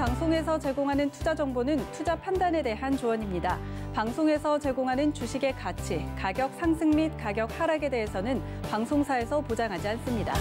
방송에서 제공하는 투자 정보는 투자 판단에 대한 조언입니다. 방송에서 제공하는 주식의 가치, 가격 상승 및 가격 하락에 대해서는 방송사에서 보장하지 않습니다.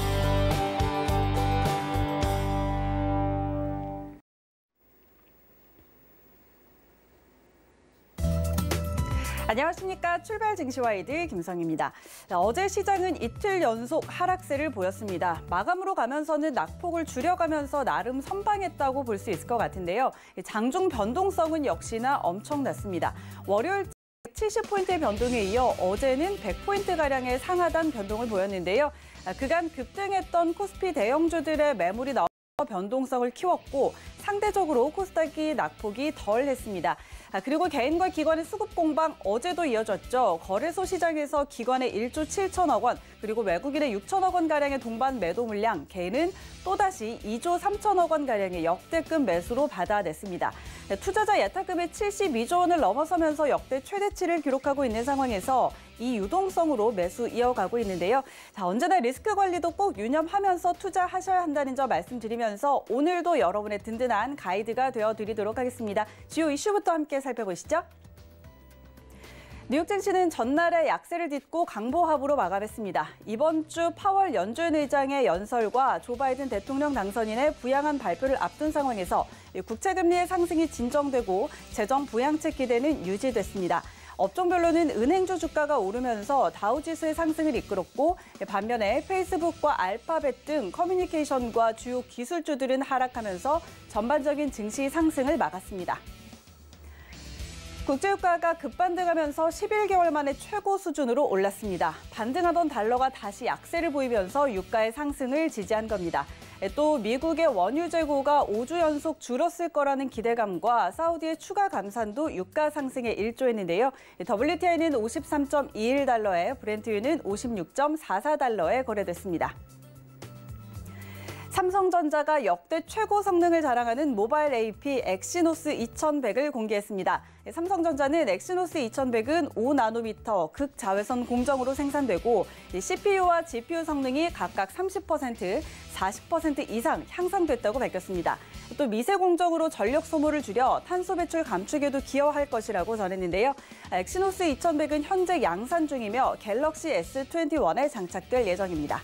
안녕하십니까. 출발 증시와이드 김성희입니다. 어제 시장은 이틀 연속 하락세를 보였습니다. 마감으로 가면서는 낙폭을 줄여가면서 나름 선방했다고 볼 수 있을 것 같은데요. 장중 변동성은 역시나 엄청났습니다. 월요일 70포인트의 변동에 이어 어제는 100포인트가량의 상하단 변동을 보였는데요. 그간 급등했던 코스피 대형주들의 매물이 나와 변동성을 키웠고 상대적으로 코스닥이 낙폭이 덜했습니다. 그리고 개인과 기관의 수급 공방 어제도 이어졌죠. 거래소 시장에서 기관의 1조 7천억 원, 그리고 외국인의 6천억 원가량의 동반 매도 물량, 개인은 또다시 2조 3천억 원가량의 역대급 매수로 받아냈습니다. 투자자 예탁금이 72조 원을 넘어서면서 역대 최대치를 기록하고 있는 상황에서 이 유동성으로 매수 이어가고 있는데요. 언제나 리스크 관리도 꼭 유념하면서 투자하셔야 한다는 점 말씀드리면서 오늘도 여러분의 든든한 가이드가 되어드리도록 하겠습니다. 주요 이슈부터 함께 살펴보시죠. 뉴욕 증시는 전날에 약세를 딛고 강보합으로 마감했습니다. 이번 주 파월 연준 의장의 연설과 조 바이든 대통령 당선인의 부양안 발표를 앞둔 상황에서 국채금리의 상승이 진정되고 재정 부양책 기대는 유지됐습니다. 업종별로는 은행주 주가가 오르면서 다우지수의 상승을 이끌었고 반면에 페이스북과 알파벳 등 커뮤니케이션과 주요 기술주들은 하락하면서 전반적인 증시 상승을 막았습니다. 국제유가가 급반등하면서 11개월 만에 최고 수준으로 올랐습니다. 반등하던 달러가 다시 약세를 보이면서 유가의 상승을 지지한 겁니다. 또 미국의 원유 재고가 5주 연속 줄었을 거라는 기대감과 사우디의 추가 감산도 유가 상승에 일조했는데요. WTI는 53.21달러에 브렌트유는 56.44달러에 거래됐습니다. 삼성전자가 역대 최고 성능을 자랑하는 모바일 AP 엑시노스 2100을 공개했습니다. 삼성전자는 엑시노스 2100은 5나노미터 극자외선 공정으로 생산되고 CPU와 GPU 성능이 각각 30%, 40% 이상 향상됐다고 밝혔습니다. 또 미세 공정으로 전력 소모를 줄여 탄소 배출 감축에도 기여할 것이라고 전했는데요. 엑시노스 2100은 현재 양산 중이며 갤럭시 S21에 장착될 예정입니다.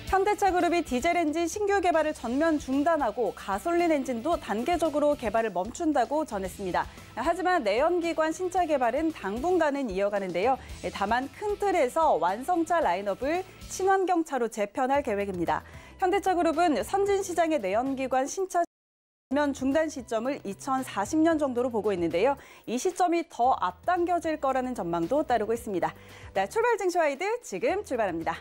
현대차그룹이 디젤 엔진 신규 개발을 전면 중단하고 가솔린 엔진도 단계적으로 개발을 멈춘다고 전했습니다. 하지만 내연기관 신차 개발은 당분간은 이어가는데요. 다만 큰 틀에서 완성차 라인업을 친환경차로 재편할 계획입니다. 현대차그룹은 선진 시장의 내연기관 신차 전면 중단 시점을 2040년 정도로 보고 있는데요. 이 시점이 더 앞당겨질 거라는 전망도 따르고 있습니다. 네, 출발 증시와이드 지금 출발합니다.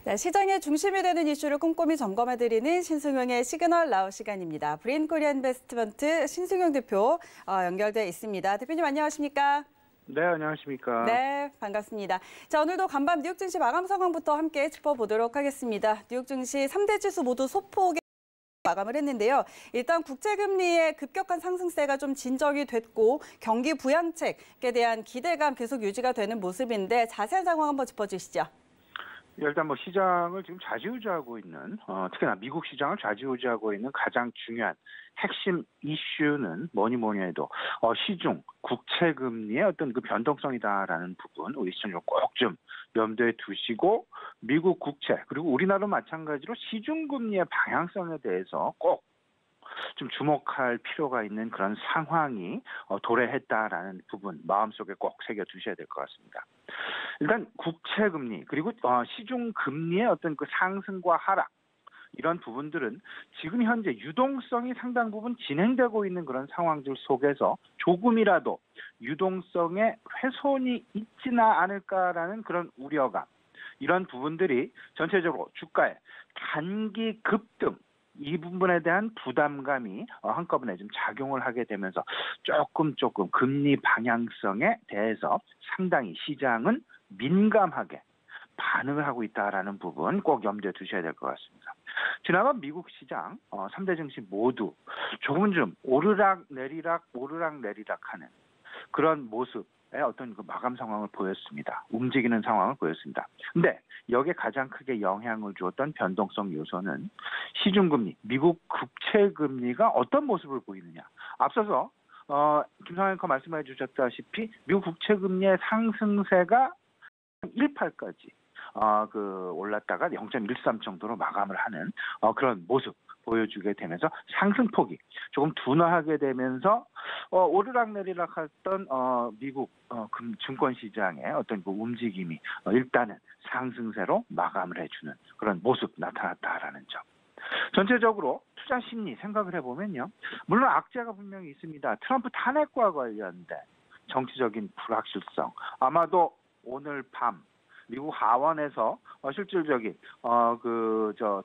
네, 시장의 중심이 되는 이슈를 꼼꼼히 점검해드리는 신승용의 시그널 나우 시간입니다. 브린 코리아 인베스트먼트 신승용 대표 연결돼 있습니다. 대표님 안녕하십니까? 네, 안녕하십니까. 네, 반갑습니다. 자, 오늘도 간밤 뉴욕 증시 마감 상황부터 함께 짚어보도록 하겠습니다. 뉴욕 증시 3대 지수 모두 소폭의 마감을 했는데요. 일단 국채금리의 급격한 상승세가 좀 진정이 됐고 경기 부양책에 대한 기대감 계속 유지가 되는 모습인데 자세한 상황 한번 짚어주시죠. 일단 시장을 지금 좌지우지하고 있는, 특히나 미국 시장을 좌지우지하고 있는 가장 중요한 핵심 이슈는 뭐니 해도 시중 국채 금리의 어떤 그 변동성이다라는 부분 우리 시청자 꼭 좀 염두에 두시고 미국 국채 그리고 우리나라도 마찬가지로 시중 금리의 방향성에 대해서 꼭 좀 주목할 필요가 있는 그런 상황이 도래했다라는 부분 마음속에 꼭 새겨 두셔야 될 것 같습니다. 일단 국채 금리 그리고 시중 금리의 어떤 그 상승과 하락 이런 부분들은 지금 현재 유동성이 상당 부분 진행되고 있는 그런 상황들 속에서 조금이라도 유동성에 훼손이 있지나 않을까라는 그런 우려감 이런 부분들이 전체적으로 주가의 단기 급등 이 부분에 대한 부담감이 한꺼번에 좀 작용을 하게 되면서 조금 금리 방향성에 대해서 상당히 시장은 민감하게 반응을 하고 있다라는 부분 꼭 염두에 두셔야 될 것 같습니다. 지난번 미국 시장 3대 증시 모두 조금은 좀 오르락 내리락 하는 그런 모습의 어떤 그 마감 상황을 보였습니다. 움직이는 상황을 보였습니다. 근데 여기에 가장 크게 영향을 주었던 변동성 요소는 시중금리, 미국 국채금리가 어떤 모습을 보이느냐. 앞서서 김성환 앵커 말씀해 주셨다시피 미국 국채금리의 상승세가 1.8까지 올랐다가 0.13 정도로 마감을 하는 그런 모습 보여주게 되면서 상승폭이 조금 둔화하게 되면서 오르락내리락 했던 미국 증권 시장의 어떤 그 움직임이 일단은 상승세로 마감을 해주는 그런 모습 나타났다라는 점. 전체적으로 투자 심리 생각을 해보면요. 물론 악재가 분명히 있습니다. 트럼프 탄핵과 관련된 정치적인 불확실성. 아마도 오늘 밤 미국 하원에서 실질적인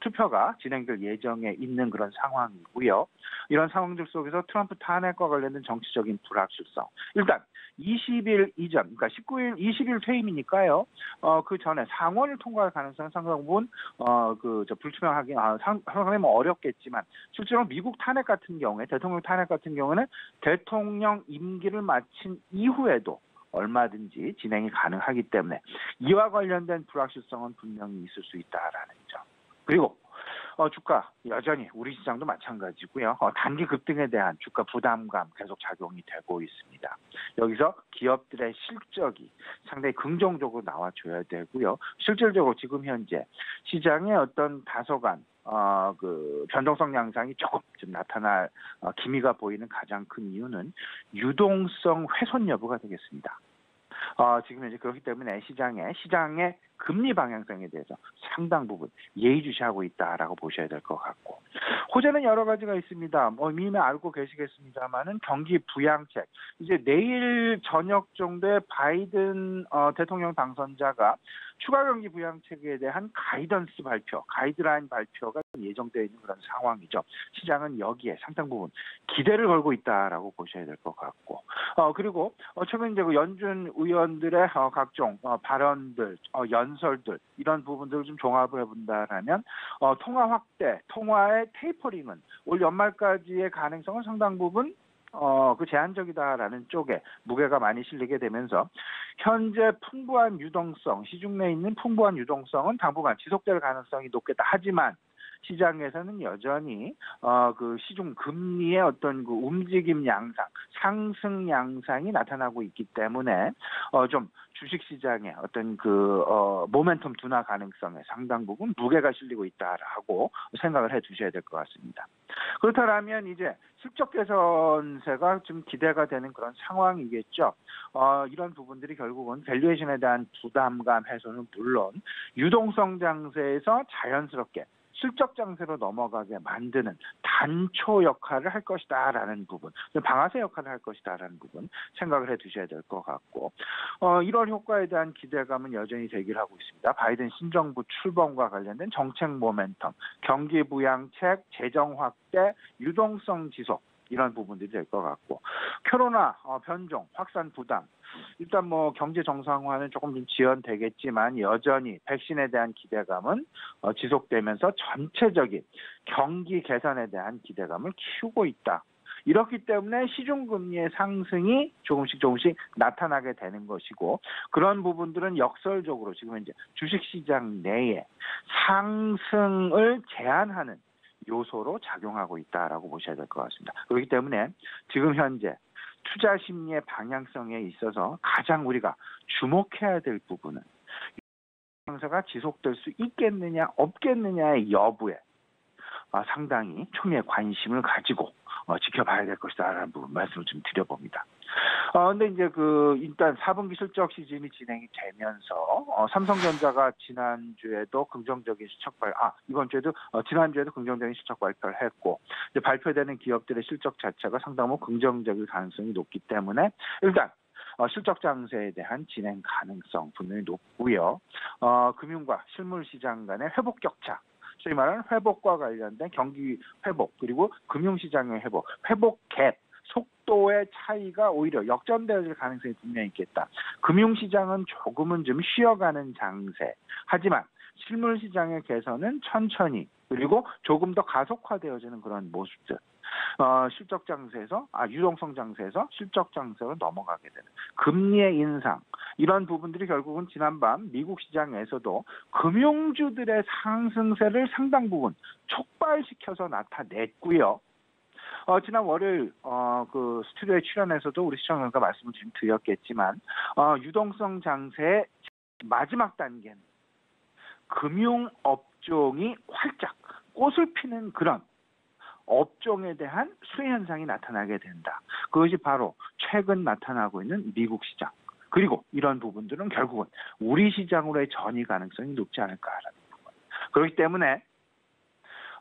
투표가 진행될 예정에 있는 그런 상황이고요. 이런 상황들 속에서 트럼프 탄핵과 관련된 정치적인 불확실성. 일단 20일 이전, 그러니까 19일, 20일 퇴임이니까요. 그 전에 상원을 통과할 가능성은 상당 부분 불투명하게 상당히 어렵겠지만 실제로 미국 탄핵 같은 경우에 대통령 탄핵 같은 경우는 대통령 임기를 마친 이후에도 얼마든지 진행이 가능하기 때문에 이와 관련된 불확실성은 분명히 있을 수 있다라는 점. 그리고 주가 여전히 우리 시장도 마찬가지고요. 단기 급등에 대한 주가 부담감 계속 작용이 되고 있습니다. 여기서 기업들의 실적이 상당히 긍정적으로 나와줘야 되고요. 실질적으로 지금 현재 시장의 어떤 다소간 변동성 양상이 조금 좀 나타날 기미가 보이는 가장 큰 이유는 유동성 훼손 여부가 되겠습니다. 지금 현재 그렇기 때문에 시장의 금리 방향성에 대해서 상당 부분 예의주시하고 있다라고 보셔야 될 것 같고 호재는 여러 가지가 있습니다. 이미 알고 계시겠습니다만은 경기 부양책 이제 내일 저녁 정도에 바이든 대통령 당선자가 추가 경기 부양책에 대한 가이드라인 발표가 예정되어 있는 그런 상황이죠. 시장은 여기에 상당 부분 기대를 걸고 있다라고 보셔야 될 것 같고 그리고 최근 이제 연준 의원들의 각종 발언들, 연설들 이런 부분들을 좀 종합을 해본다라면 통화 확대, 통화의 테이퍼링은 올 연말까지의 가능성은 상당 부분 제한적이다라는 쪽에 무게가 많이 실리게 되면서 현재 풍부한 유동성, 시중 내에 있는 풍부한 유동성은 당분간 지속될 가능성이 높겠다. 하지만 시장에서는 여전히 시중 금리의 어떤 그 움직임 양상, 상승 양상이 나타나고 있기 때문에 좀 주식 시장의 어떤 모멘텀 둔화 가능성에 상당 부분 무게가 실리고 있다라고 생각을 해 두셔야 될 것 같습니다. 그렇다면 이제 실적 개선세가 좀 기대가 되는 그런 상황이겠죠. 이런 부분들이 결국은 밸류에이션에 대한 부담감 해소는 물론 유동성 장세에서 자연스럽게 실적 장세로 넘어가게 만드는 단초 역할을 할 것이다라는 부분, 방아쇠 역할을 할 것이다라는 부분 생각을 해 두셔야 될 것 같고 1월 효과에 대한 기대감은 여전히 대기하고 있습니다. 바이든 신정부 출범과 관련된 정책 모멘텀, 경기 부양책, 재정 확대, 유동성 지속 이런 부분들이 될 것 같고 코로나 변종 확산 부담 일단 뭐 경제 정상화는 조금 좀 지연되겠지만 여전히 백신에 대한 기대감은 지속되면서 전체적인 경기 개선에 대한 기대감을 키우고 있다. 이렇기 때문에 시중금리의 상승이 조금씩 나타나게 되는 것이고 그런 부분들은 역설적으로 지금 이제 주식시장 내에 상승을 제한하는 요소로 작용하고 있다라고 보셔야 될 것 같습니다. 그렇기 때문에 지금 현재 투자 심리의 방향성에 있어서 가장 우리가 주목해야 될 부분은 상승세가 지속될 수 있겠느냐 없겠느냐의 여부에 상당히 초미의 관심을 가지고 지켜봐야 될 것이다라는 부분 말씀을 좀 드려봅니다. 근데 이제 일단 4분기 실적 시즌이 진행이 되면서 삼성전자가 지난주에도 긍정적인 이번 주에도 지난주에도 긍정적인 실적 발표를 했고 이제 발표되는 기업들의 실적 자체가 상당히 긍정적일 가능성이 높기 때문에 일단 실적 장세에 대한 진행 가능성 분명히 높고요. 금융과 실물 시장 간의 회복 격차 소위 말하는 회복과 관련된 경기 회복 그리고 금융시장의 회복 갭 속도의 차이가 오히려 역전되어질 가능성이 분명히 있겠다. 금융시장은 조금은 좀 쉬어가는 장세. 하지만 실물시장의 개선은 천천히 그리고 조금 더 가속화되어지는 그런 모습들. 실적 장세에서 유동성 장세에서 실적 장세로 넘어가게 되는 금리의 인상 이런 부분들이 결국은 지난밤 미국 시장에서도 금융주들의 상승세를 상당 부분 촉발시켜서 나타냈고요. 지난 월요일 그 스튜디오에 출연해서도 우리 시청자님과 말씀을 좀 드렸겠지만 유동성 장세의 마지막 단계는 금융업종이 활짝 꽃을 피는 그런 업종에 대한 수혜 현상이 나타나게 된다. 그것이 바로 최근 나타나고 있는 미국 시장. 그리고 이런 부분들은 결국은 우리 시장으로의 전이 가능성이 높지 않을까라는 부분. 그렇기 때문에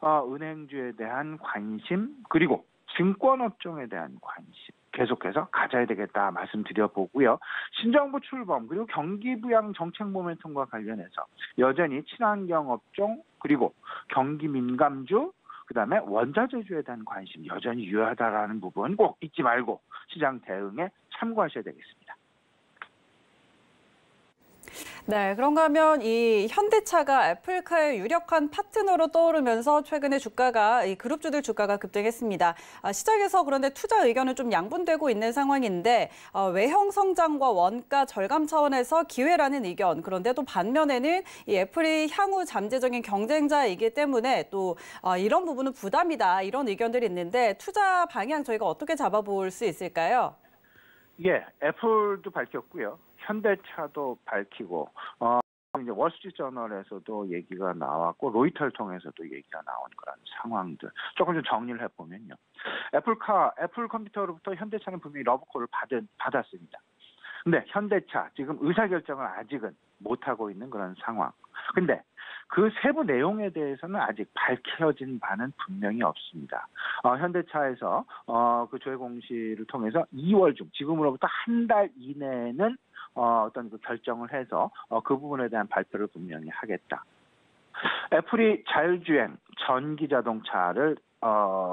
은행주에 대한 관심 그리고 증권업종에 대한 관심 계속해서 가져야 되겠다 말씀드려보고요. 신정부 출범 그리고 경기부양 정책 모멘텀과 관련해서 여전히 친환경 업종 그리고 경기 민감주 그다음에 원자재주에 대한 관심 여전히 유효하다라는 부분 꼭 잊지 말고 시장 대응에 참고하셔야 되겠습니다. 네, 그런가 하면 이 현대차가 애플카의 유력한 파트너로 떠오르면서 최근에 이 그룹주들 주가가 급등했습니다. 시장에서 그런데 투자 의견은 좀 양분되고 있는 상황인데 외형 성장과 원가 절감 차원에서 기회라는 의견. 그런데 또 반면에는 이 애플이 향후 잠재적인 경쟁자이기 때문에 또 이런 부분은 부담이다. 이런 의견들이 있는데 투자 방향 저희가 어떻게 잡아볼 수 있을까요? 예, 애플도 밝혔고요. 현대차도 밝히고 이제 월스트리트저널에서도 얘기가 나왔고 로이터를 통해서도 얘기가 나온 그런 상황들 조금 좀 정리를 해보면요. 애플 컴퓨터로부터 현대차는 분명히 러브콜을 받았습니다. 근데 현대차 지금 의사결정을 아직은 못하고 있는 그런 상황. 근데 그 세부 내용에 대해서는 아직 밝혀진 바는 분명히 없습니다. 현대차에서 그 조회 공시를 통해서 2월 중 지금으로부터 한 달 이내에는 어떤 그 결정을 해서 그 부분에 대한 발표를 분명히 하겠다. 애플이 자율주행 전기 자동차를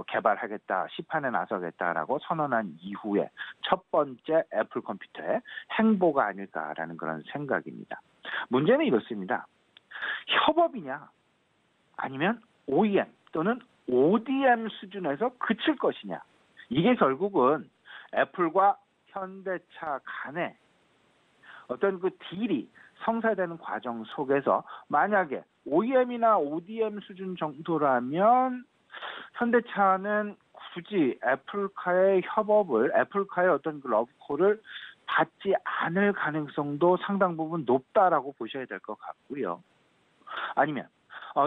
개발하겠다, 시판에 나서겠다라고 선언한 이후에 첫 번째 애플 컴퓨터의 행보가 아닐까라는 그런 생각입니다. 문제는 이렇습니다. 협업이냐 아니면 OEM 또는 ODM 수준에서 그칠 것이냐. 이게 결국은 애플과 현대차 간의 어떤 그 딜이 성사되는 과정 속에서 만약에 OEM이나 ODM 수준 정도라면 현대차는 굳이 애플카의 어떤 그 러브콜을 받지 않을 가능성도 상당 부분 높다라고 보셔야 될 것 같고요. 아니면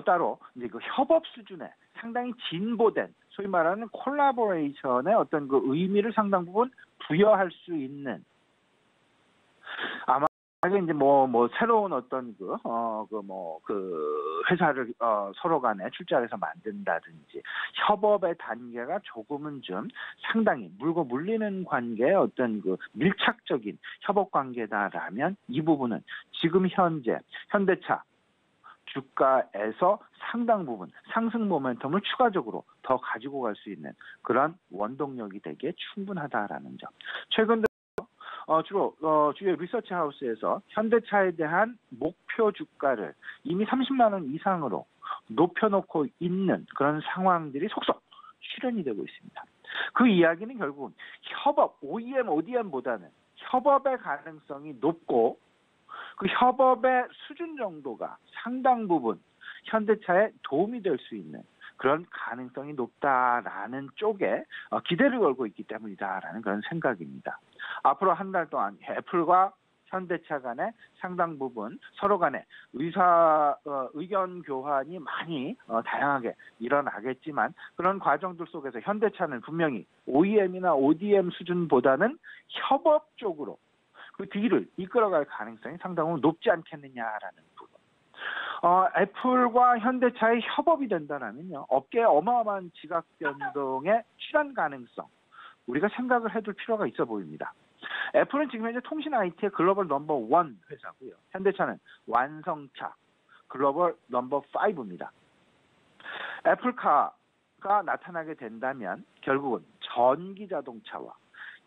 따로 이제 그 협업 수준에 상당히 진보된 소위 말하는 콜라보레이션의 어떤 그 의미를 상당 부분 부여할 수 있는 아마 이제 새로운 어떤 회사를 서로 간에 출자해서 만든다든지 협업의 단계가 조금은 좀 상당히 물고 물리는 관계의 어떤 그 밀착적인 협업 관계다라면 이 부분은 지금 현재 현대차 주가에서 상당 부분 상승 모멘텀을 추가적으로 더 가지고 갈 수 있는 그런 원동력이 되기에 충분하다라는 점. 최근 주로 주요 리서치 하우스에서 현대차에 대한 목표 주가를 이미 30만 원 이상으로 높여놓고 있는 그런 상황들이 속속 실현이 되고 있습니다. 그 이야기는 결국은 협업, OEM, ODM보다는 협업의 가능성이 높고 그 협업의 수준 정도가 상당 부분 현대차에 도움이 될 수 있는 그런 가능성이 높다라는 쪽에 기대를 걸고 있기 때문이다라는 그런 생각입니다. 앞으로 한 달 동안 애플과 현대차 간에 상당 부분 서로 간에 의견 교환이 많이 다양하게 일어나겠지만 그런 과정들 속에서 현대차는 분명히 OEM이나 ODM 수준보다는 협업 쪽으로 그 뒤를 이끌어갈 가능성이 상당히 높지 않겠느냐라는 부분. 애플과 현대차의 협업이 된다면요, 업계에 어마어마한 지각 변동의 출현 가능성 우리가 생각을 해둘 필요가 있어 보입니다. 애플은 지금 현재 통신 IT의 글로벌 넘버 1 회사고요. 현대차는 완성차 글로벌 넘버 5입니다. 애플카가 나타나게 된다면 결국은 전기 자동차와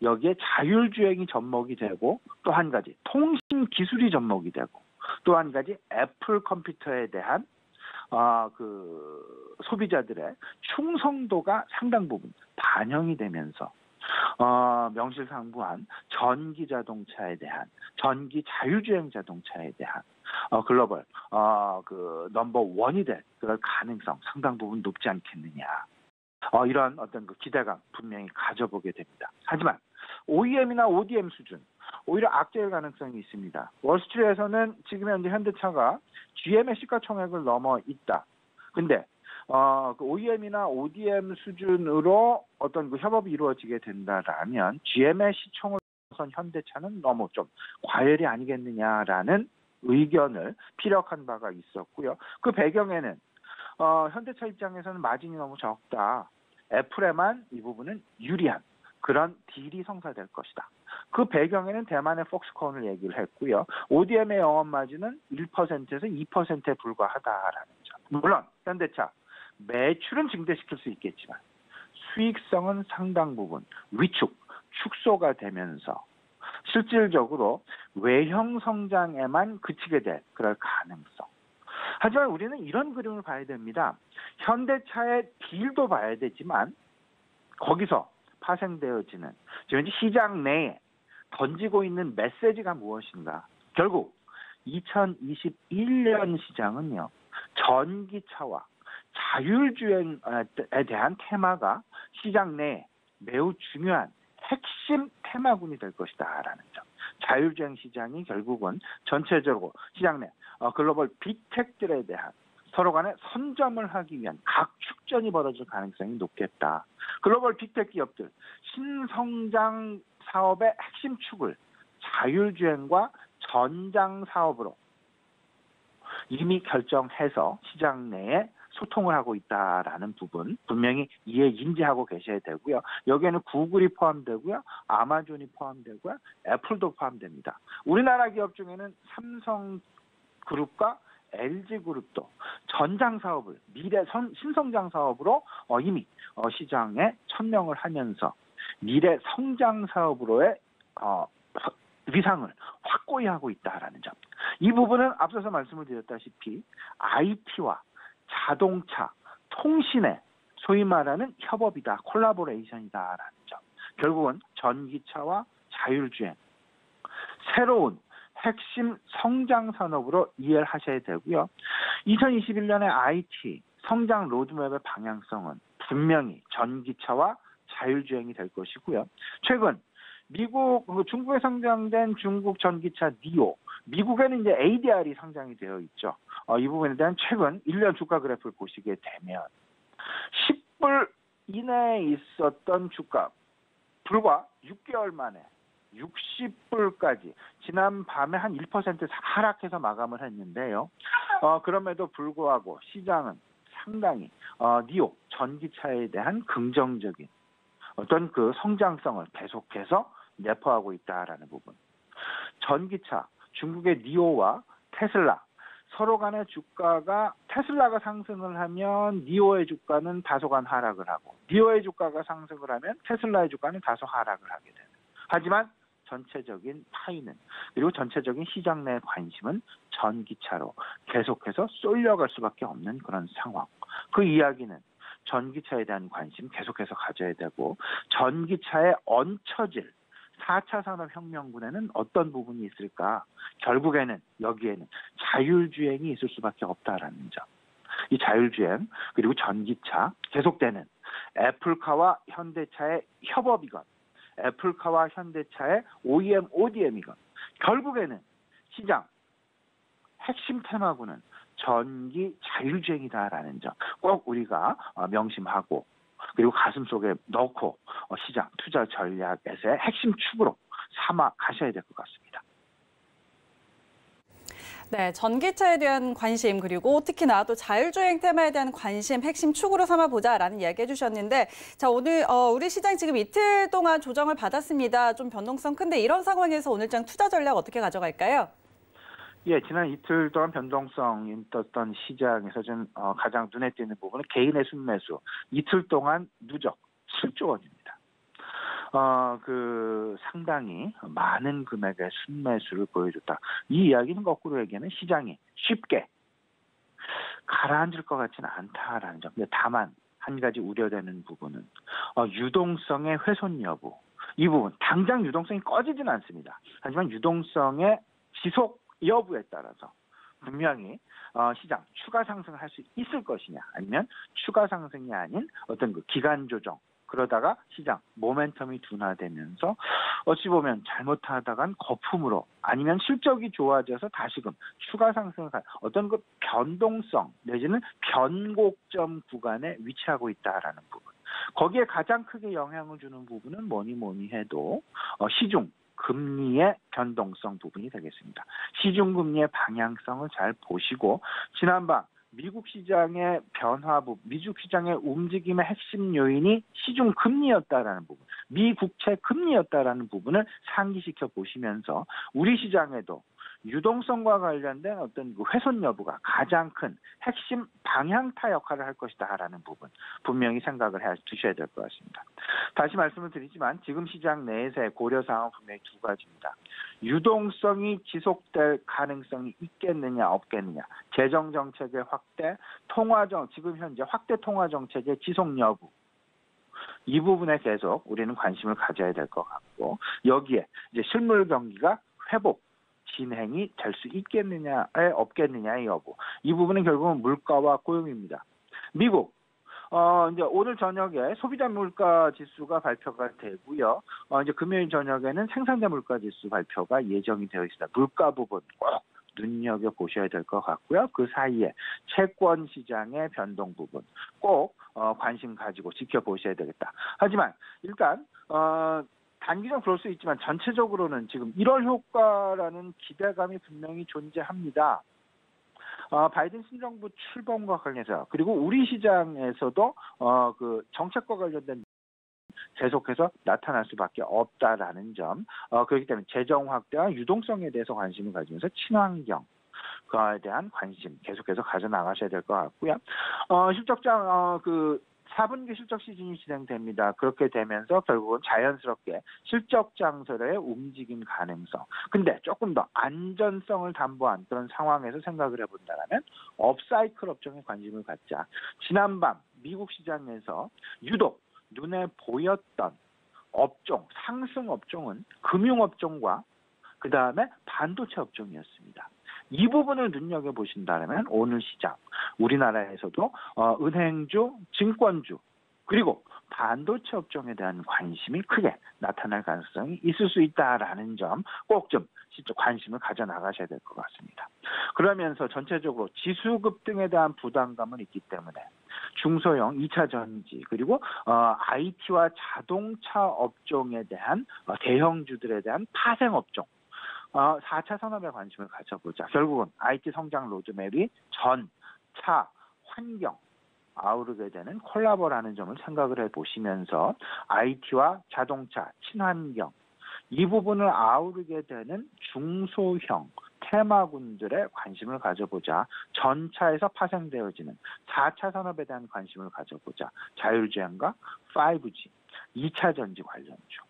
여기에 자율주행이 접목이 되고 또 한 가지 통신 기술이 접목이 되고 또 한 가지 애플 컴퓨터에 대한 그 소비자들의 충성도가 상당 부분 반영이 되면서 명실상부한 전기 자동차에 대한 전기 자율주행 자동차에 대한 글로벌 그 넘버 1이 될 그럴 가능성 상당 부분 높지 않겠느냐. 이런 어떤 그 기대감 분명히 가져보게 됩니다. 하지만 OEM이나 ODM 수준 오히려 악재일 가능성이 있습니다. 월스트리트에서는 지금 현재 현대차가 GM의 시가총액을 넘어 있다. 근데 그 OEM이나 ODM 수준으로 어떤 그 협업이 이루어지게 된다라면 GM의 시총을 선 현대차는 너무 좀 과열이 아니겠느냐라는 의견을 피력한 바가 있었고요. 그 배경에는 현대차 입장에서는 마진이 너무 적다. 애플에만 이 부분은 유리한 그런 딜이 성사될 것이다. 그 배경에는 대만의 폭스콘을 얘기를 했고요. ODM의 영업 마진은 1%에서 2%에 불과하다라는 점. 물론 현대차 매출은 증대시킬 수 있겠지만 수익성은 상당 부분 축소가 되면서 실질적으로 외형 성장에만 그치게 될 그럴 가능성. 하지만 우리는 이런 그림을 봐야 됩니다. 현대차의 딜도 봐야 되지만 거기서 파생되어지는 지금 시장 내에 던지고 있는 메시지가 무엇인가. 결국 2021년 시장은요. 전기차와 자율주행에 대한 테마가 시장 내에 매우 중요한 핵심 테마군이 될 것이다라는 점. 자율주행 시장이 결국은 전체적으로 시장 내 글로벌 빅텍들에 대한 서로 간에 선점을 하기 위한 각축전이 벌어질 가능성이 높겠다. 글로벌 빅텍 기업들 신성장 사업의 핵심 축을 자율주행과 전장 사업으로 이미 결정해서 시장 내에 소통을 하고 있다라는 부분 분명히 인지하고 계셔야 되고요. 여기에는 구글이 포함되고요. 아마존이 포함되고요. 애플도 포함됩니다. 우리나라 기업 중에는 삼성그룹과 LG그룹도 전장 사업을 미래 신성장 사업으로 이미 시장에 천명을 하면서 미래 성장 사업으로의 위상을 확고히 하고 있다라는 점. 이 부분은 앞서서 말씀을 드렸다시피 IT와 자동차, 통신의 소위 말하는 협업이다, 콜라보레이션이다라는 점. 결국은 전기차와 자율주행, 새로운 핵심 성장 산업으로 이해를 하셔야 되고요. 2021년의 IT 성장 로드맵의 방향성은 분명히 전기차와 자율주행이 될 것이고요. 최근 중국에 상장된 중국 전기차 니오, 미국에는 이제 ADR이 상장이 되어 있죠. 이 부분에 대한 최근 1년 주가 그래프를 보시게 되면 10불 이내에 있었던 주가 불과 6개월 만에 60불까지 지난 밤에 한 1% 하락해서 마감을 했는데요. 그럼에도 불구하고 시장은 상당히 니오 전기차에 대한 긍정적인 어떤 그 성장성을 계속해서 내포하고 있다라는 부분. 전기차 중국의 니오와 테슬라 서로 간의 주가가 테슬라가 상승을 하면 니오의 주가는 다소간 하락을 하고 니오의 주가가 상승을 하면 테슬라의 주가는 다소 하락을 하게 되는. 하지만 전체적인 파이는 그리고 전체적인 시장 내 관심은 전기차로 계속해서 쏠려갈 수밖에 없는 그런 상황. 그 이야기는 전기차에 대한 관심 계속해서 가져야 되고 전기차에 얹혀질 4차 산업혁명군에는 어떤 부분이 있을까? 결국에는 여기에는 자율주행이 있을 수밖에 없다라는 점. 이 자율주행 그리고 전기차 계속되는 애플카와 현대차의 협업이건 애플카와 현대차의 OEM, ODM이건 결국에는 시장 핵심 테마군은 전기 자율주행이다라는 점 꼭 우리가 명심하고 그리고 가슴속에 넣고 시장 투자 전략에서의 핵심 축으로 삼아 가셔야 될 것 같습니다. 네, 전기차에 대한 관심 그리고 특히나 또 자율주행 테마에 대한 관심 핵심 축으로 삼아보자라는 이야기 해주셨는데 자 오늘 우리 시장 지금 이틀 동안 조정을 받았습니다. 좀 변동성 큰데 이런 상황에서 오늘장 투자 전략 어떻게 가져갈까요? 예, 지난 이틀 동안 변동성이 있었던 시장에서 좀 가장 눈에 띄는 부분은 개인의 순매수 이틀 동안 누적 7조 원입니다. 상당히 많은 금액의 순매수를 보여줬다. 이 이야기는 거꾸로 얘기하면 시장이 쉽게 가라앉을 것 같지는 않다라는 점. 근데 다만 한 가지 우려되는 부분은 유동성의 훼손 여부. 이 부분 당장 유동성이 꺼지지는 않습니다. 하지만 유동성의 지속 여부에 따라서 분명히 시장 추가 상승을 할 수 있을 것이냐 아니면 추가 상승이 아닌 어떤 그 기간 조정 그러다가 시장 모멘텀이 둔화되면서 어찌 보면 잘못하다간 거품으로 아니면 실적이 좋아져서 다시금 추가 상승을 어떤 그 변동성 내지는 변곡점 구간에 위치하고 있다라는 부분. 거기에 가장 크게 영향을 주는 부분은 뭐니 해도 시중 금리의 변동성 부분이 되겠습니다. 시중금리의 방향성을 잘 보시고 지난밤 미국 시장의 변화부, 미국 시장의 움직임의 핵심 요인이 시중금리였다라는 부분, 미국채 금리였다라는 부분을 상기시켜 보시면서 우리 시장에도 유동성과 관련된 어떤 그 훼손 여부가 가장 큰 핵심 방향타 역할을 할 것이다라는 부분 분명히 생각을 두셔야 될 것 같습니다. 다시 말씀을 드리지만 지금 시장 내에서의 고려사항은 분명히 두 가지입니다. 유동성이 지속될 가능성이 있겠느냐 없겠느냐, 재정정책의 확대, 지금 현재 확대 통화정책의 지속 여부, 이 부분에 계속 우리는 관심을 가져야 될 것 같고 여기에 이제 실물 경기가 회복 진행이 될 수 있겠느냐에 없겠느냐의 여부. 이 부분은 결국은 물가와 고용입니다. 미국 이제 오늘 저녁에 소비자 물가 지수가 발표가 되고요. 이제 금요일 저녁에는 생산자 물가 지수 발표가 예정이 되어 있습니다. 물가 부분 꼭 눈여겨 보셔야 될 것 같고요. 그 사이에 채권 시장의 변동 부분 꼭 관심 가지고 지켜보셔야 되겠다. 하지만 일단 단기적으로 그럴 수 있지만 전체적으로는 지금 1월 효과라는 기대감이 분명히 존재합니다. 바이든 신정부 출범과 관련해서 그리고 우리 시장에서도 그 정책과 관련된 계속해서 나타날 수밖에 없다라는 점. 그렇기 때문에 재정 확대와 유동성에 대해서 관심을 가지면서 친환경 그에 대한 관심 계속해서 가져나가셔야 될 것 같고요. 실적장 4분기 실적 시즌이 진행됩니다. 그렇게 되면서 결국은 자연스럽게 실적 장세의 움직임 가능성. 근데 조금 더 안전성을 담보한 그런 상황에서 생각을 해본다면 업사이클 업종에 관심을 갖자. 지난밤 미국 시장에서 유독 눈에 보였던 업종, 상승 업종은 금융업종과 그 다음에 반도체 업종이었습니다. 이 부분을 눈여겨보신다면 오늘 시장, 우리나라에서도 은행주, 증권주, 그리고 반도체 업종에 대한 관심이 크게 나타날 가능성이 있을 수 있다라는 점 꼭 좀 진짜 관심을 가져나가셔야 될 것 같습니다. 그러면서 전체적으로 지수 급등에 대한 부담감은 있기 때문에 중소형 2차 전지 그리고 IT와 자동차 업종에 대한 대형주들에 대한 파생 업종 4차 산업에 관심을 가져보자. 결국은 IT 성장 로드맵이 전, 차, 환경 아우르게 되는 콜라보라는 점을 생각을 해보시면서 IT와 자동차, 친환경 이 부분을 아우르게 되는 중소형 테마군들의 관심을 가져보자. 전차에서 파생되어지는 4차 산업에 대한 관심을 가져보자. 자율주행과 5G, 2차 전지 관련주.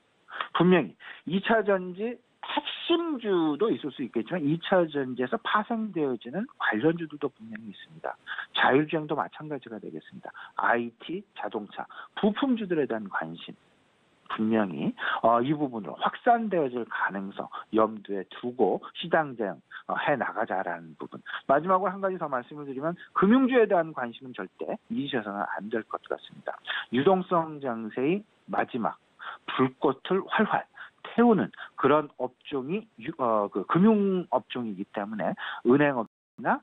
분명히 2차 전지 핵심주도 있을 수 있겠지만 2차 전지에서 파생되어지는 관련주들도 분명히 있습니다. 자율주행도 마찬가지가 되겠습니다. IT, 자동차, 부품주들에 대한 관심. 분명히 이 부분으로 확산되어질 가능성 염두에 두고 시장 대응 해나가자라는 부분. 마지막으로 한 가지 더 말씀을 드리면 금융주에 대한 관심은 절대 잊으셔서는 안 될 것 같습니다. 유동성 장세의 마지막 불꽃을 활활 태우는 그런 업종이 금융업종이기 때문에 은행업이나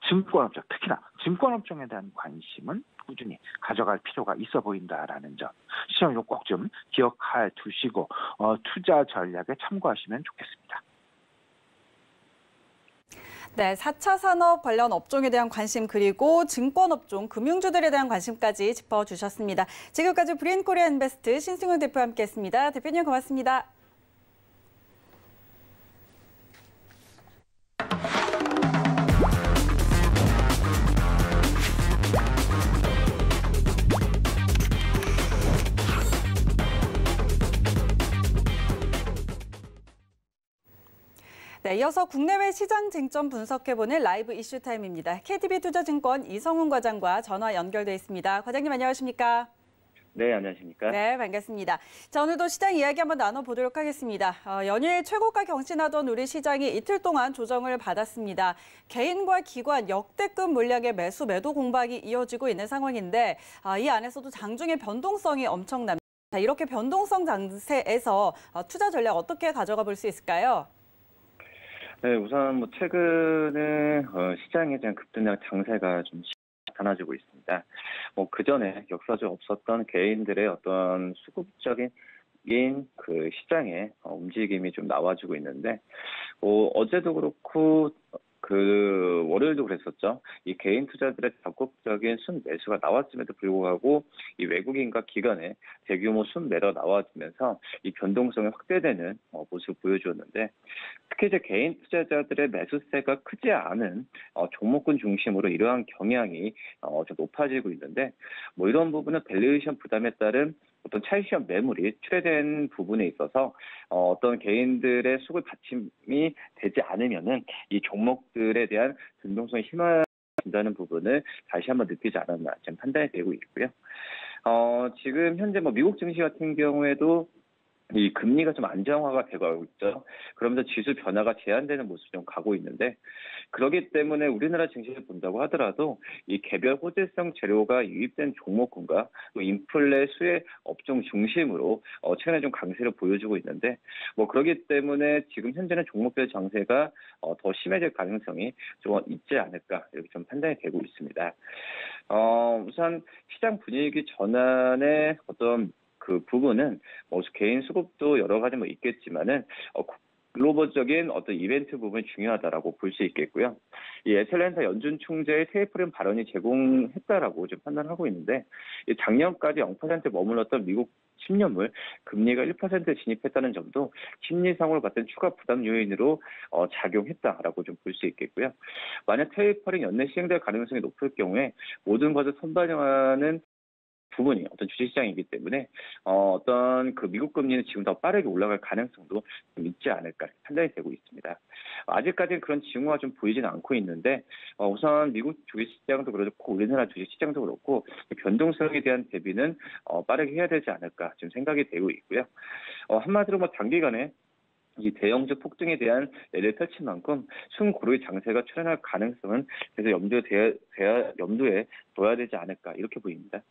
증권업종, 특히나 증권업종에 대한 관심은 꾸준히 가져갈 필요가 있어 보인다라는 점 시청률 꼭 좀 기억해 두시고 투자 전략에 참고하시면 좋겠습니다. 네, 4차 산업 관련 업종에 대한 관심 그리고 증권업종, 금융주들에 대한 관심까지 짚어주셨습니다. 지금까지 브리엔코리아인베스트 신승훈 대표와 함께했습니다. 대표님 고맙습니다. 네, 이어서 국내외 시장 쟁점 분석해보는 라이브 이슈 타임입니다. KTB 투자증권 이성훈 과장과 전화 연결돼 있습니다. 과장님 안녕하십니까? 네, 안녕하십니까? 네, 반갑습니다. 자, 오늘도 시장 이야기 한번 나눠보도록 하겠습니다. 연일 최고가 경신하던 우리 시장이 이틀 동안 조정을 받았습니다. 개인과 기관 역대급 물량의 매도 공박이 이어지고 있는 상황인데 이 안에서도 장중의 변동성이 엄청납니다. 자, 이렇게 변동성 장세에서 투자 전략 어떻게 가져가 볼 수 있을까요? 네, 우선 최근에 시장에 대한 급등량 장세가 좀 나타나지고 있습니다. 그 전에 역사적 없었던 개인들의 어떤 수급적인 그 시장의 움직임이 좀 나와주고 있는데, 어제도 그렇고 월요일도 그랬었죠. 이 개인 투자들의 적극적인 순매수가 나왔음에도 불구하고 이 외국인과 기관의 대규모 순매가 나와주면서 이 변동성이 확대되는 모습을 보여주었는데, 특히 이제 개인 투자자들의 매수세가 크지 않은 종목군 중심으로 이러한 경향이 좀 높아지고 있는데, 이런 부분은 밸류에이션 부담에 따른 어떤 차익시험 매물이 출회된 부분에 있어서 어떤 개인들의 수급 받침이 되지 않으면은 이 종목들에 대한 변동성이 심화된다는 부분을 다시 한번 느끼지 않았나 지금 판단이 되고 있고요. 지금 현재 미국 증시 같은 경우에도 이 금리가 좀 안정화가 되고 있죠. 그러면서 지수 변화가 제한되는 모습이 좀 가고 있는데, 그렇기 때문에 우리나라 증시를 본다고 하더라도 이 개별 호재성 재료가 유입된 종목군과 또 인플레 수혜 업종 중심으로 최근에 좀 강세를 보여주고 있는데, 그렇기 때문에 지금 현재는 종목별 장세가 더 심해질 가능성이 좀 있지 않을까 이렇게 좀 판단이 되고 있습니다. 우선 시장 분위기 전환의 어떤 그 부분은 개인 수급도 여러 가지 있겠지만은 글로벌적인 어떤 이벤트 부분이 중요하다라고 볼 수 있겠고요. 이 애틀랜타 연준 총재의 테이퍼링 발언이 제공했다라고 좀 판단하고 있는데, 작년까지 0%에 머물렀던 미국 10년물 금리가 1%에 진입했다는 점도 심리상으로 봤던 추가 부담 요인으로 작용했다라고 좀 볼 수 있겠고요. 만약 테이퍼링 연내 시행될 가능성이 높을 경우에 모든 것을 선반영하는 부분이 어떤 주식시장이기 때문에 어떤 그 미국 금리는 지금 더 빠르게 올라갈 가능성도 좀 있지 않을까 판단이 되고 있습니다. 아직까지는 그런 징후가 좀 보이지는 않고 있는데, 우선 미국 주식시장도 그렇고 우리나라 주식시장도 그렇고 변동성에 대한 대비는 빠르게 해야 되지 않을까 지금 생각이 되고 있고요. 한마디로 단기간에 이 대형주 폭등에 대한 예를 펼친 만큼 순고르의 장세가 출현할 가능성은 그래서 염두에 둬야 되지 않을까 이렇게 보입니다.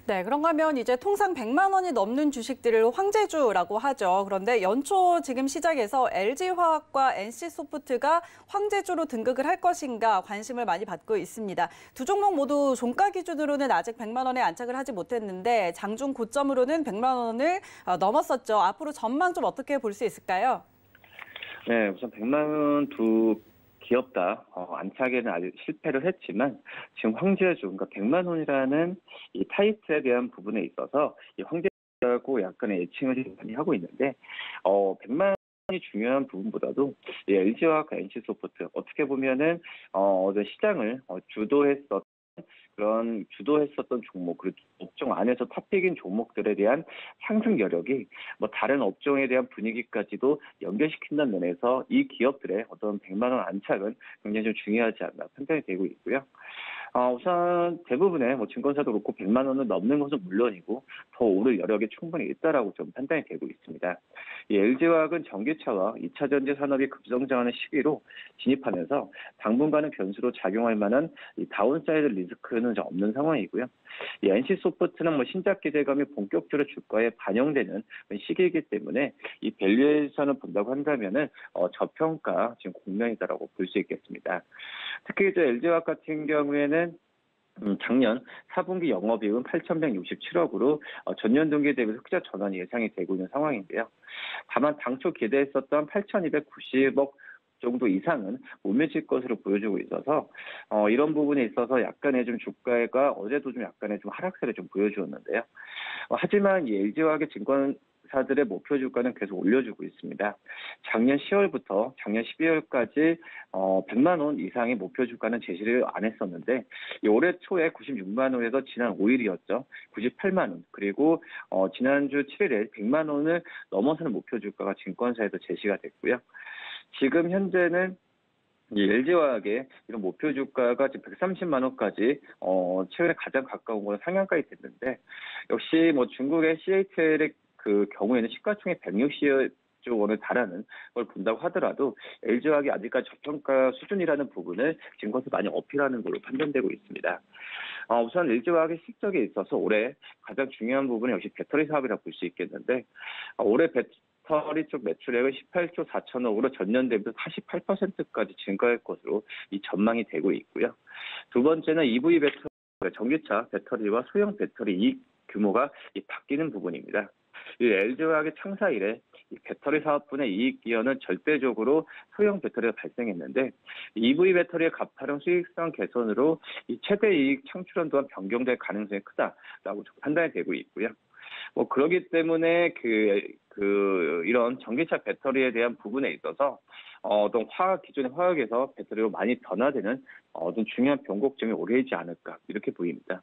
네, 그런가 하면 이제 통상 100만 원이 넘는 주식들을 황제주라고 하죠. 그런데 연초 지금 시작해서 LG화학과 NC소프트가 황제주로 등극을 할 것인가 관심을 많이 받고 있습니다. 두 종목 모두 종가 기준으로는 아직 100만 원에 안착을 하지 못했는데 장중 고점으로는 100만 원을 넘었었죠. 앞으로 전망 좀 어떻게 볼 수 있을까요? 네, 우선 100만 원 두 기업 다 안착에는 아직 실패를 했지만 지금 황제주, 그러니까 100만 원이라는 이 타이틀에 대한 부분에 있어서 이 황제주라고 약간의 애칭을 많이 하고 있는데 100만 중요한 부분보다도 이 LG화학과 NC소프트 어떻게 보면은 시장을 주도했었던 종목, 그리고 업종 안에서 탑픽인 종목들에 대한 상승 여력이 뭐 다른 업종에 대한 분위기까지도 연결시킨다는 면에서 이 기업들의 어떤 100만 원 안착은 굉장히 좀 중요하지 않나 판단이 되고 있고요. 우선 대부분의 증권사도 그렇고 100만 원을 넘는 것은 물론이고 더 오를 여력이 충분히 있다라고 좀 판단이 되고 있습니다. 이 LG화학은 전기차와 2차 전지 산업이 급성장하는 시기로 진입하면서 당분간은 변수로 작용할 만한 이 다운사이드 리스크는 없는 상황이고요. 이 NC소프트는 신작 기대감이 본격적으로 주가에 반영되는 시기이기 때문에 이 밸류에이션을 본다고 한다면은 저평가 지금 국면이다라고 볼 수 있겠습니다. 특히 이제 LG화학 같은 경우에는 작년 4분기 영업이익은 8,167억으로 전년 동기 대비 흑자 전환이 예상이 되고 있는 상황인데요. 다만 당초 기대했었던 8,290억 정도 이상은 못 미칠 것으로 보여주고 있어서 이런 부분에 있어서 약간의 좀 주가가 어제도 좀 약간의 좀 하락세를 좀 보여주었는데요. 하지만 이 LG화학의 증권사들의 목표 주가는 계속 올려주고 있습니다. 작년 10월부터 작년 12월까지 100만 원 이상의 목표 주가는 제시를 안 했었는데 올해 초에 96만 원에서 지난 5일이었죠. 98만 원. 그리고 지난주 7일에 100만 원을 넘어서는 목표 주가가 증권사에서 제시가 됐고요. 지금 현재는 이 LG화학의 이런 목표 주가가 지금 130만 원까지 최근에 가장 가까운 것은 상향까지 됐는데 역시 중국의 CATL의 그 경우에는 시가총액 160조 원을 달하는 걸 본다고 하더라도 LG화학이 아직까지 저평가 수준이라는 부분을 증권에서 많이 어필하는 걸로 판단되고 있습니다. 우선 LG화학의 실적에 있어서 올해 가장 중요한 부분은 역시 배터리 사업이라고 볼 수 있겠는데 올해 배터리 쪽 매출액은 18조 4천억으로 전년 대비 48%까지 증가할 것으로 이 전망이 되고 있고요. 두 번째는 EV 배터리, 전기차 배터리와 소형 배터리 이익 규모가 바뀌는 부분입니다. 이 LG화학의 창사 이래 이 배터리 사업분의 이익 기여는 절대적으로 소형 배터리가 발생했는데 EV 배터리의 가파른 수익성 개선으로 이 최대 이익 창출원 또한 변경될 가능성이 크다라고 판단이 되고 있고요. 그렇기 때문에 이런 전기차 배터리에 대한 부분에 있어서 어떤 기존의 화학에서 배터리로 많이 변화되는 어떤 중요한 변곡점이 오래이지 않을까 이렇게 보입니다.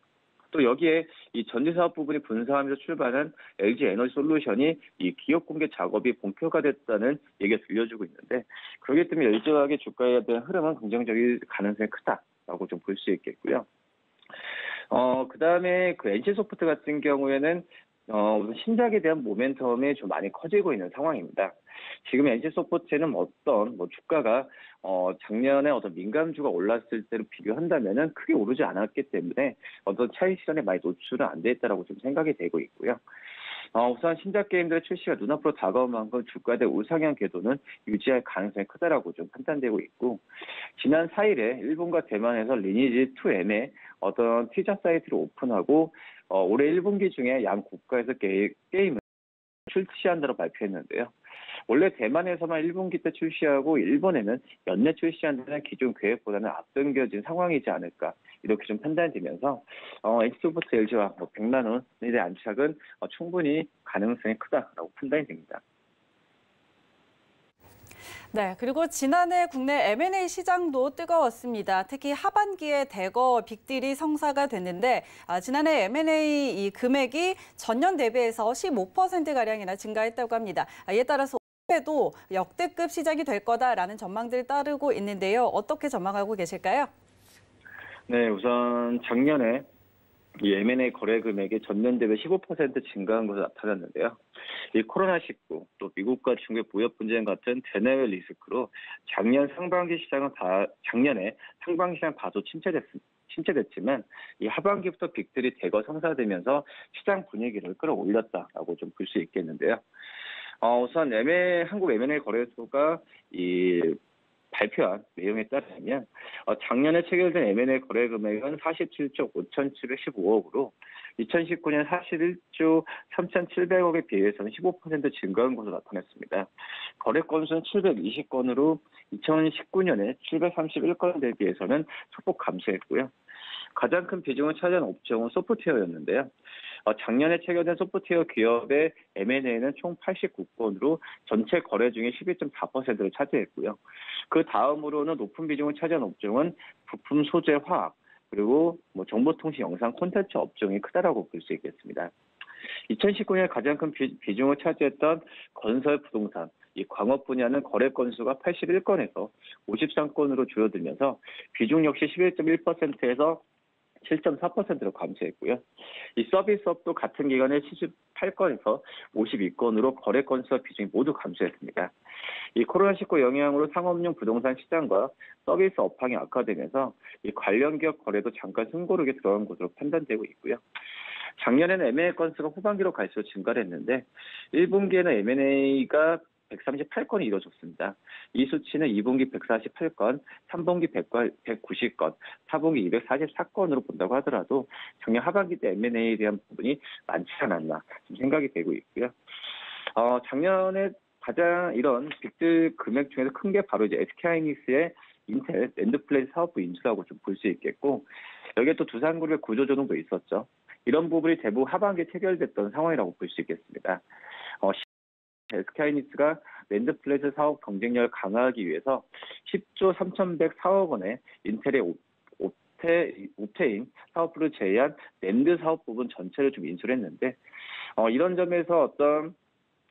또 여기에 이 전지사업 부분이 분사하면서 출발한 LG 에너지 솔루션이 이 기업 공개 작업이 본격화됐다는 얘기가 들려주고 있는데 그렇기 때문에 LG화학의 주가에 대한 흐름은 긍정적일 가능성이 크다라고 좀 볼 수 있겠고요. 그다음에 NC소프트 같은 경우에는 신작에 대한 모멘텀이 좀 많이 커지고 있는 상황입니다. 지금 NC소프트는 주가가 작년에 민감주가 올랐을 때로 비교한다면은 크게 오르지 않았기 때문에 차익 실현에 많이 노출은 안 돼 있다라고 좀 생각이 되고 있고요. 우선 신작 게임들의 출시가 눈앞으로 다가온 만큼 주가에 대한 우상향 궤도는 유지할 가능성이 크다라고 좀 판단되고 있고 지난 4일에 일본과 대만에서 리니지 2M의 티저 사이트를 오픈하고 올해 1분기 중에 양 국가에서 게임을 출시한다고 발표했는데요. 원래 대만에서만 1분기 때 출시하고 일본에는 연내 출시한다는 기존 계획보다는 앞당겨진 상황이지 않을까 이렇게 좀 판단되면서 NC소프트 LG화학 100만 원에 대한 안착은 충분히 가능성이 크다라고 판단이 됩니다. 네, 그리고 지난해 국내 M&A 시장도 뜨거웠습니다. 특히 하반기에 대거 빅딜이 성사가 됐는데 지난해 M&A 이 금액이 전년 대비해서 15%가량이나 증가했다고 합니다. 이에 따라서 올해도 역대급 시장이 될 거다라는 전망들을 따르고 있는데요. 어떻게 전망하고 계실까요? 네, 우선 작년에 이 M&A 거래 금액이 전년 대비 15% 증가한 것으로 나타났는데요. 이 코로나19, 또 미국과 중국의 무역 분쟁 같은 대내외 리스크로 작년에 상반기 시장 봐도 침체됐지만 이 하반기부터 빅들이 대거 성사되면서 시장 분위기를 끌어올렸다라고 좀 볼 수 있겠는데요. 우선 한국 M&A 거래소가 발표한 내용에 따르면 작년에 체결된 M&A 거래 금액은 47조 5,715억으로 2019년 41조 3,700억에 비해서는 15% 증가한 것으로 나타났습니다. 거래 건수는 720건으로 2019년에 731건 대비해서는 소폭 감소했고요. 가장 큰 비중을 차지한 업종은 소프트웨어였는데요. 작년에 체결된 소프트웨어 기업의 M&A는 총 89건으로 전체 거래 중에 11.4%를 차지했고요. 그 다음으로는 높은 비중을 차지한 업종은 부품, 소재, 화학, 그리고 정보통신, 영상, 콘텐츠 업종이 크다라고 볼 수 있겠습니다. 2019년에 가장 큰 비중을 차지했던 건설, 부동산, 이 광업 분야는 거래 건수가 81건에서 53건으로 줄어들면서 비중 역시 11.1%에서 7.4%로 감소했고요. 이 서비스업도 같은 기간에 78건에서 52건으로 거래 건수와 비중이 모두 감소했습니다. 이 코로나19 영향으로 상업용 부동산 시장과 서비스 업황이 악화되면서 이 관련 기업 거래도 잠깐 숨고르게 들어간 것으로 판단되고 있고요. 작년에는 M&A 건수가 후반기로 갈수록 증가를 했는데 1분기에는 M&A가 138건이 이루어졌습니다. 이 수치는 2분기 148건, 3분기 190건, 4분기 244건으로 본다고 하더라도 작년 하반기 때 M&A에 대한 부분이 많지 않았나 좀 생각이 되고 있고요. 작년에 가장 이런 빅들 금액 중에서 큰 게 바로 이제 SK하이닉스의 인텔 낸드플레이 사업부 인수라고 좀 볼 수 있겠고, 여기에 또 두산그룹의 구조조정도 있었죠. 이런 부분이 대부분 하반기에 체결됐던 상황이라고 볼 수 있겠습니다. SK하이닉스가 낸드플레이 사업 경쟁력을 강화하기 위해서 10조 3,104억 원의 인텔의 옵테인 사업부를 제외한 낸드 사업 부분 전체를 좀 인수를 했는데, 이런 점에서 어떤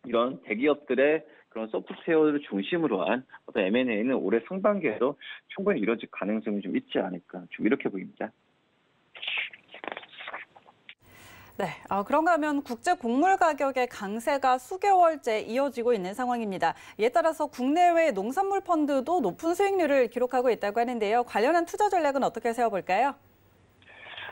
이런 대기업들의 그런 소프트웨어를 중심으로 한 어떤 M&A는 올해 상반기에도 충분히 이뤄질 가능성이 좀 있지 않을까, 좀 이렇게 보입니다. 네, 그런가 하면 국제 곡물 가격의 강세가 수개월째 이어지고 있는 상황입니다. 이에 따라서 국내외 농산물 펀드도 높은 수익률을 기록하고 있다고 하는데요. 관련한 투자 전략은 어떻게 세워볼까요?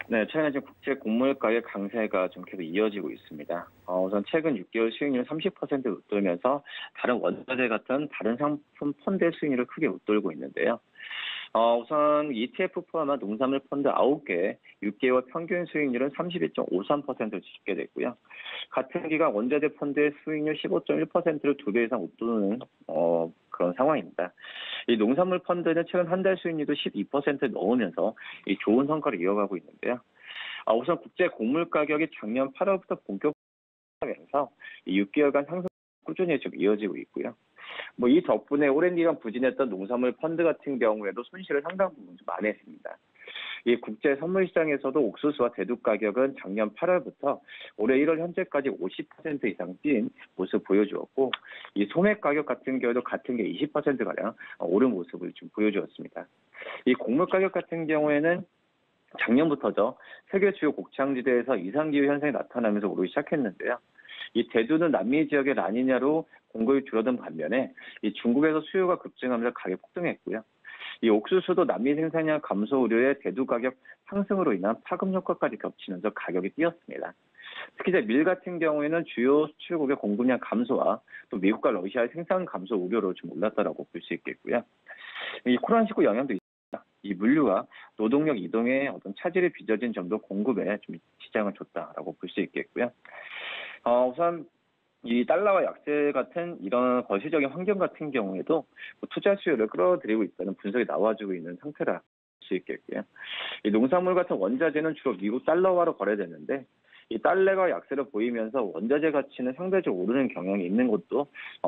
네, 최근에 지금 국제 곡물 가격 강세가 좀 계속 이어지고 있습니다. 우선 최근 6개월 수익률 30%를 웃돌면서 다른 원자재 같은 다른 상품 펀드의 수익률을 크게 웃돌고 있는데요. 우선 ETF 포함한 농산물 펀드 9개 6개월 평균 수익률은 31.53%를 집계 됐고요. 같은 기간 원자재 펀드의 수익률 15.1%를 2배 이상 웃도는 그런 상황입니다. 이 농산물 펀드는 최근 한 달 수익률도 12% 넣으면서 이 좋은 성과를 이어가고 있는데요. 우선 국제 곡물 가격이 작년 8월부터 본격화하면서 이 6개월간 상승 꾸준히 좀 이어지고 있고요. 이 덕분에 오랜 기간 부진했던 농산물 펀드 같은 경우에도 손실을 상당 부분 좀 만회했습니다. 이 국제 선물 시장에서도 옥수수와 대두 가격은 작년 8월부터 올해 1월 현재까지 50% 이상 뛴 모습 보여주었고, 이 소맥 가격 같은 경우도 같은 게 20%가량 오른 모습을 좀 보여주었습니다. 이 곡물 가격 같은 경우에는 작년부터죠. 세계 주요 곡창지대에서 이상기후 현상이 나타나면서 오르기 시작했는데요. 이 대두는 남미 지역의 라니냐로 공급이 줄어든 반면에 이 중국에서 수요가 급증하면서 가격 폭등했고요. 이 옥수수도 남미 생산량 감소 우려에 대두 가격 상승으로 인한 파급 효과까지 겹치면서 가격이 뛰었습니다. 특히 이제 밀 같은 경우에는 주요 수출국의 공급량 감소와 또 미국과 러시아의 생산 감소 우려로 좀 올랐다라고 볼 수 있겠고요. 이 코로나19 영향도 있습니다. 이 물류와 노동력 이동의 어떤 차질이 빚어진 점도 공급에 좀 지장을 줬다라고 볼 수 있겠고요. 우선 이 달러와 약세 같은 이런 거시적인 환경 같은 경우에도 투자 수요를 끌어들이고 있다는 분석이 나와주고 있는 상태라 볼 수 있겠고요. 이 농산물 같은 원자재는 주로 미국 달러화로 거래되는데, 이 달러가 약세를 보이면서 원자재 가치는 상대적으로 오르는 경향이 있는 것도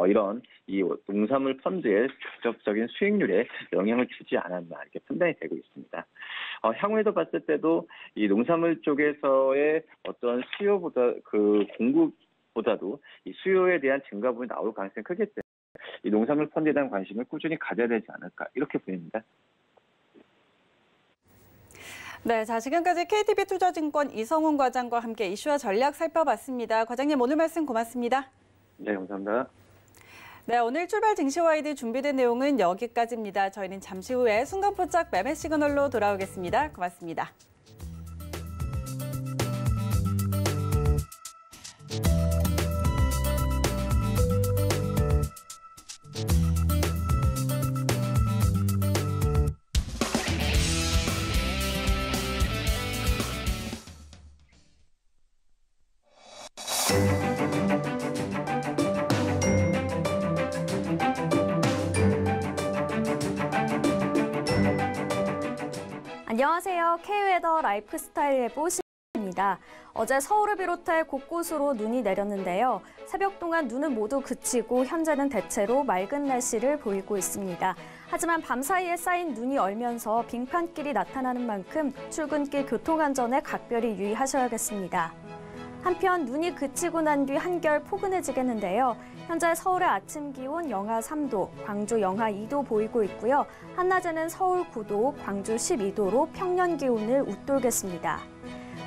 이런 이 농산물 펀드의 직접적인 수익률에 영향을 주지 않았나 이렇게 판단이 되고 있습니다. 향후에도 봤을 때도 이 농산물 쪽에서의 어떤 수요보다 그 공급보다도 이 수요에 대한 증가 부분이 나올 가능성이 크기 때문에 이 농산물 펀드에 대한 관심을 꾸준히 가져야 되지 않을까 이렇게 보입니다. 네, 자 지금까지 KTB 투자증권 이성훈 과장과 함께 이슈와 전략 살펴봤습니다. 과장님 오늘 말씀 고맙습니다. 네, 감사합니다. 네, 오늘 출발 증시와이드 준비된 내용은 여기까지입니다. 저희는 잠시 후에 순간포착 매매 시그널로 돌아오겠습니다. 고맙습니다. 안녕하세요. K웨더 라이프스타일 예보 시간입니다. 시작됐습니다. 어제 서울을 비롯해 곳곳으로 눈이 내렸는데요. 새벽 동안 눈은 모두 그치고 현재는 대체로 맑은 날씨를 보이고 있습니다. 하지만 밤사이에 쌓인 눈이 얼면서 빙판길이 나타나는 만큼 출근길 교통안전에 각별히 유의하셔야겠습니다. 한편 눈이 그치고 난 뒤 한결 포근해지겠는데요. 현재 서울의 아침 기온 영하 3도, 광주 영하 2도 보이고 있고요. 한낮에는 서울 9도, 광주 12도로 평년 기온을 웃돌겠습니다.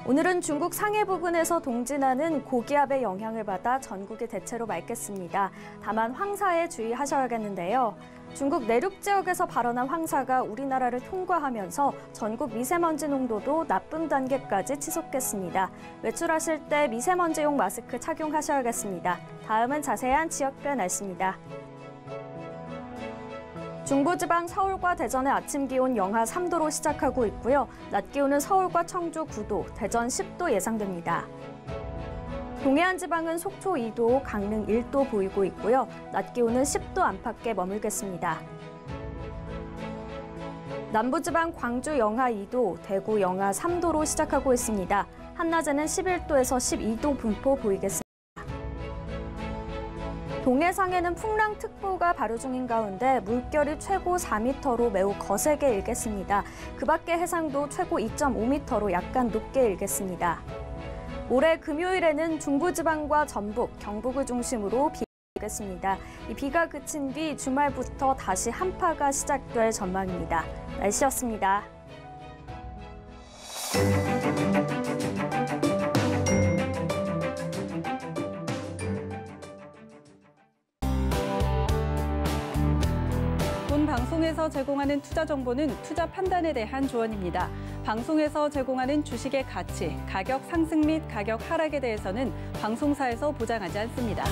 오늘은 중국 상해 부근에서 동진하는 고기압의 영향을 받아 전국이 대체로 맑겠습니다. 다만 황사에 주의하셔야겠는데요. 중국 내륙 지역에서 발원한 황사가 우리나라를 통과하면서 전국 미세먼지 농도도 나쁨 단계까지 치솟겠습니다. 외출하실 때 미세먼지용 마스크 착용하셔야겠습니다. 다음은 자세한 지역별 날씨입니다. 중부지방 서울과 대전의 아침 기온 영하 3도로 시작하고 있고요. 낮 기온은 서울과 청주 9도, 대전 10도 예상됩니다. 동해안 지방은 속초 2도, 강릉 1도 보이고 있고요. 낮 기온은 10도 안팎에 머물겠습니다. 남부지방 광주 영하 2도, 대구 영하 3도로 시작하고 있습니다. 한낮에는 11도에서 12도 분포 보이겠습니다. 동해상에는 풍랑특보가 발효 중인 가운데 물결이 최고 4m로 매우 거세게 일겠습니다. 그 밖의 해상도 최고 2.5m로 약간 높게 일겠습니다. 올해 금요일에는 중부지방과 전북, 경북을 중심으로 비가 오겠습니다. 이 비가 그친 뒤 주말부터 다시 한파가 시작될 전망입니다. 날씨였습니다. 본 방송에서 제공하는 투자 정보는 투자 판단에 대한 조언입니다. 방송에서 제공하는 주식의 가치, 가격 상승 및 가격 하락에 대해서는 방송사에서 보장하지 않습니다.